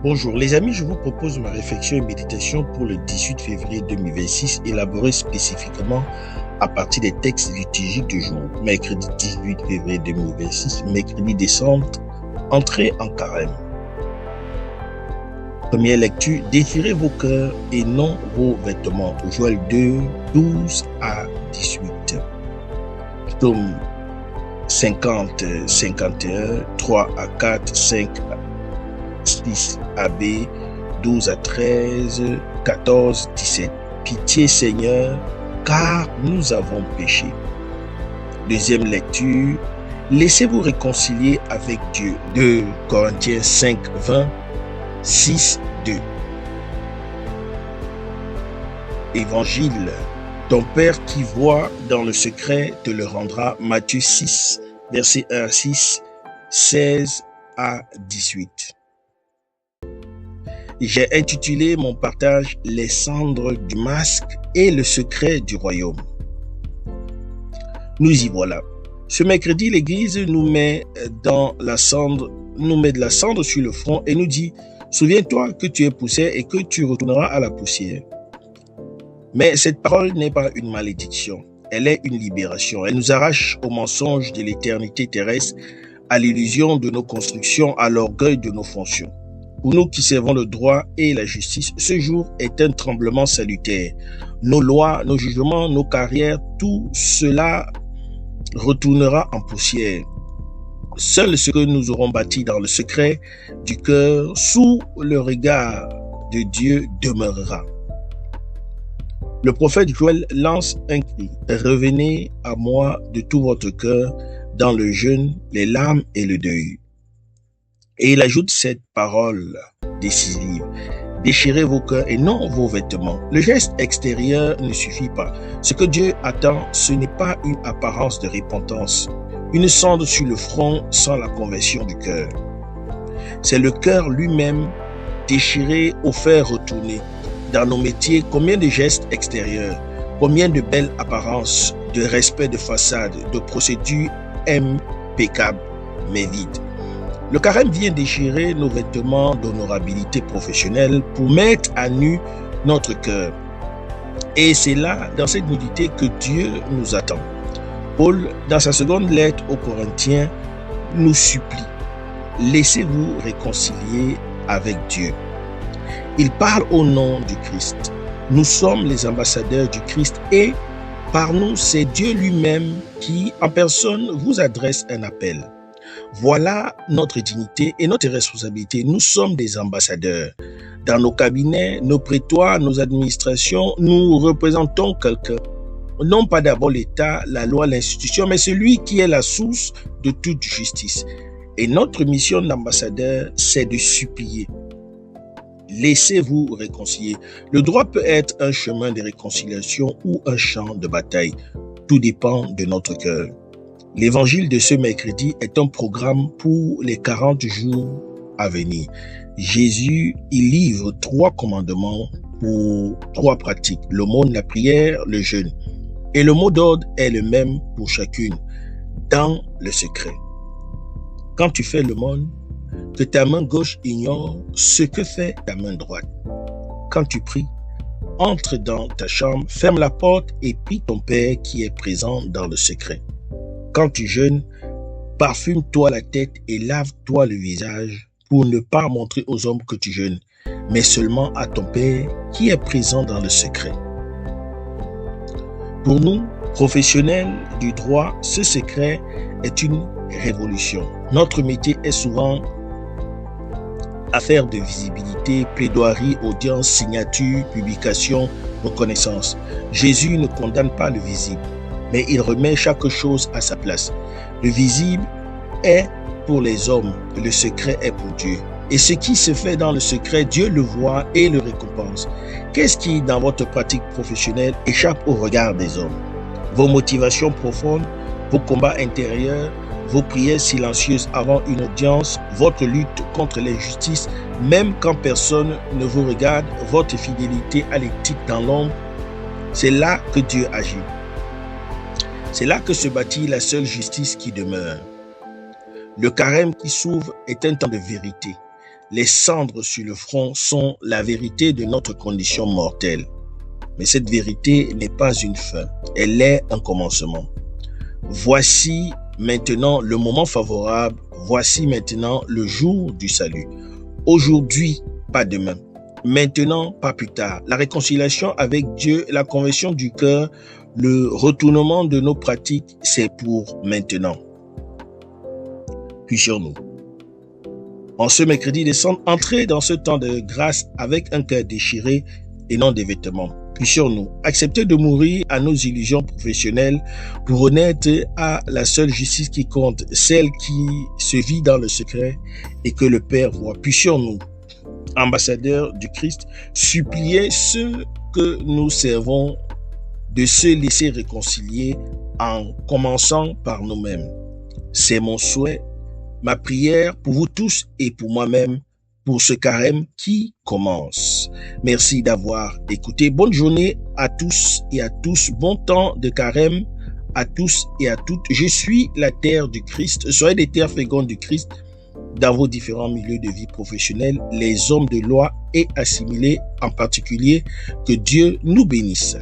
Bonjour les amis, je vous propose ma réflexion et méditation pour le 18 février 2026, élaborée spécifiquement à partir des textes liturgiques du jour. Mercredi 18 février 2026, mercredi descente, entrée en carême. Première lecture, déchirez vos cœurs et non vos vêtements. Joël 2, 12 à 18. Psaume 50, 51, 3 à 4, 5 à 6 à B, 12 à 13, 14, 17. Pitié Seigneur, car nous avons péché. Deuxième lecture, laissez-vous réconcilier avec Dieu. 2 Corinthiens 5, 20, 6, 2. Évangile, ton Père qui voit dans le secret te le rendra. Matthieu 6, versets 1 à 6, 16 à 18. J'ai intitulé mon partage « Les cendres du masque et le secret du royaume ». Nous y voilà. Ce mercredi, l'Église nous met de la cendre sur le front et nous dit « Souviens-toi que tu es poussière et que tu retourneras à la poussière ». Mais cette parole n'est pas une malédiction, elle est une libération. Elle nous arrache au mensonge de l'éternité terrestre, à l'illusion de nos constructions, à l'orgueil de nos fonctions. Pour nous qui servons le droit et la justice, ce jour est un tremblement salutaire. Nos lois, nos jugements, nos carrières, tout cela retournera en poussière. Seul ce que nous aurons bâti dans le secret du cœur, sous le regard de Dieu, demeurera. Le prophète Joël lance un cri. Revenez à moi de tout votre cœur dans le jeûne, les larmes et le deuil. Et il ajoute cette parole décisive. Déchirez vos cœurs et non vos vêtements. Le geste extérieur ne suffit pas. Ce que Dieu attend, ce n'est pas une apparence de repentance, une cendre sur le front sans la conversion du cœur. C'est le cœur lui-même déchiré au fer retourner. Dans nos métiers, combien de gestes extérieurs, combien de belles apparences, de respect de façade, de procédures impeccables, mais vides. Le carême vient déchirer nos vêtements d'honorabilité professionnelle pour mettre à nu notre cœur. Et c'est là, dans cette nudité, que Dieu nous attend. Paul, dans sa seconde lettre aux Corinthiens, nous supplie « Laissez-vous réconcilier avec Dieu ». Il parle au nom du Christ. Nous sommes les ambassadeurs du Christ et par nous, c'est Dieu lui-même qui, en personne, vous adresse un appel. Voilà notre dignité et notre responsabilité. Nous sommes des ambassadeurs. Dans nos cabinets, nos prétoires, nos administrations, nous représentons quelqu'un. Non pas d'abord l'État, la loi, l'institution, mais celui qui est la source de toute justice. Et notre mission d'ambassadeur, c'est de supplier. Laissez-vous réconcilier. Le droit peut être un chemin de réconciliation ou un champ de bataille. Tout dépend de notre cœur. L'évangile de ce mercredi est un programme pour les 40 jours à venir. Jésus y livre 3 commandements pour 3 pratiques. L'aumône, la prière, le jeûne. Et le mot d'ordre est le même pour chacune. Dans le secret. Quand tu fais l'aumône, que ta main gauche ignore ce que fait ta main droite. Quand tu pries, entre dans ta chambre, ferme la porte et prie ton Père qui est présent dans le secret. Quand tu jeûnes, parfume-toi la tête et lave-toi le visage pour ne pas montrer aux hommes que tu jeûnes, mais seulement à ton Père qui est présent dans le secret. Pour nous, professionnels du droit, ce secret est une révolution. Notre métier est souvent affaire de visibilité, plaidoirie, audience, signature, publication, reconnaissance. Jésus ne condamne pas le visible, mais il remet chaque chose à sa place. Le visible est pour les hommes, le secret est pour Dieu. Et ce qui se fait dans le secret, Dieu le voit et le récompense. Qu'est-ce qui, dans votre pratique professionnelle, échappe au regard des hommes? Vos motivations profondes, vos combats intérieurs, vos prières silencieuses avant une audience, votre lutte contre l'injustice, même quand personne ne vous regarde, votre fidélité à l'éthique dans l'ombre, c'est là que Dieu agit. C'est là que se bâtit la seule justice qui demeure. Le carême qui s'ouvre est un temps de vérité. les cendres sur le front sont la vérité de notre condition mortelle. Mais cette vérité n'est pas une fin, elle est un commencement. Voici maintenant le moment favorable, voici maintenant le jour du salut. Aujourd'hui, pas demain. Maintenant, pas plus tard. La réconciliation avec Dieu, la conversion du cœur, le retournement de nos pratiques, c'est pour maintenant. Puissions-nous, en ce mercredi décembre, entrer dans ce temps de grâce avec un cœur déchiré et non des vêtements. Puissions-nous accepter de mourir à nos illusions professionnelles pour renaître à la seule justice qui compte, celle qui se vit dans le secret et que le Père voit. Puissions-nous, ambassadeurs du Christ, supplier ceux que nous servons de se laisser réconcilier en commençant par nous-mêmes. C'est mon souhait, ma prière pour vous tous et pour moi-même, pour ce carême qui commence. Merci d'avoir écouté. Bonne journée à tous et à tous. Bon temps de carême à tous et à toutes. Je suis la terre du Christ. Soyez des terres fécondes du Christ dans vos différents milieux de vie professionnelle, les hommes de loi et assimilés en particulier. Que Dieu nous bénisse.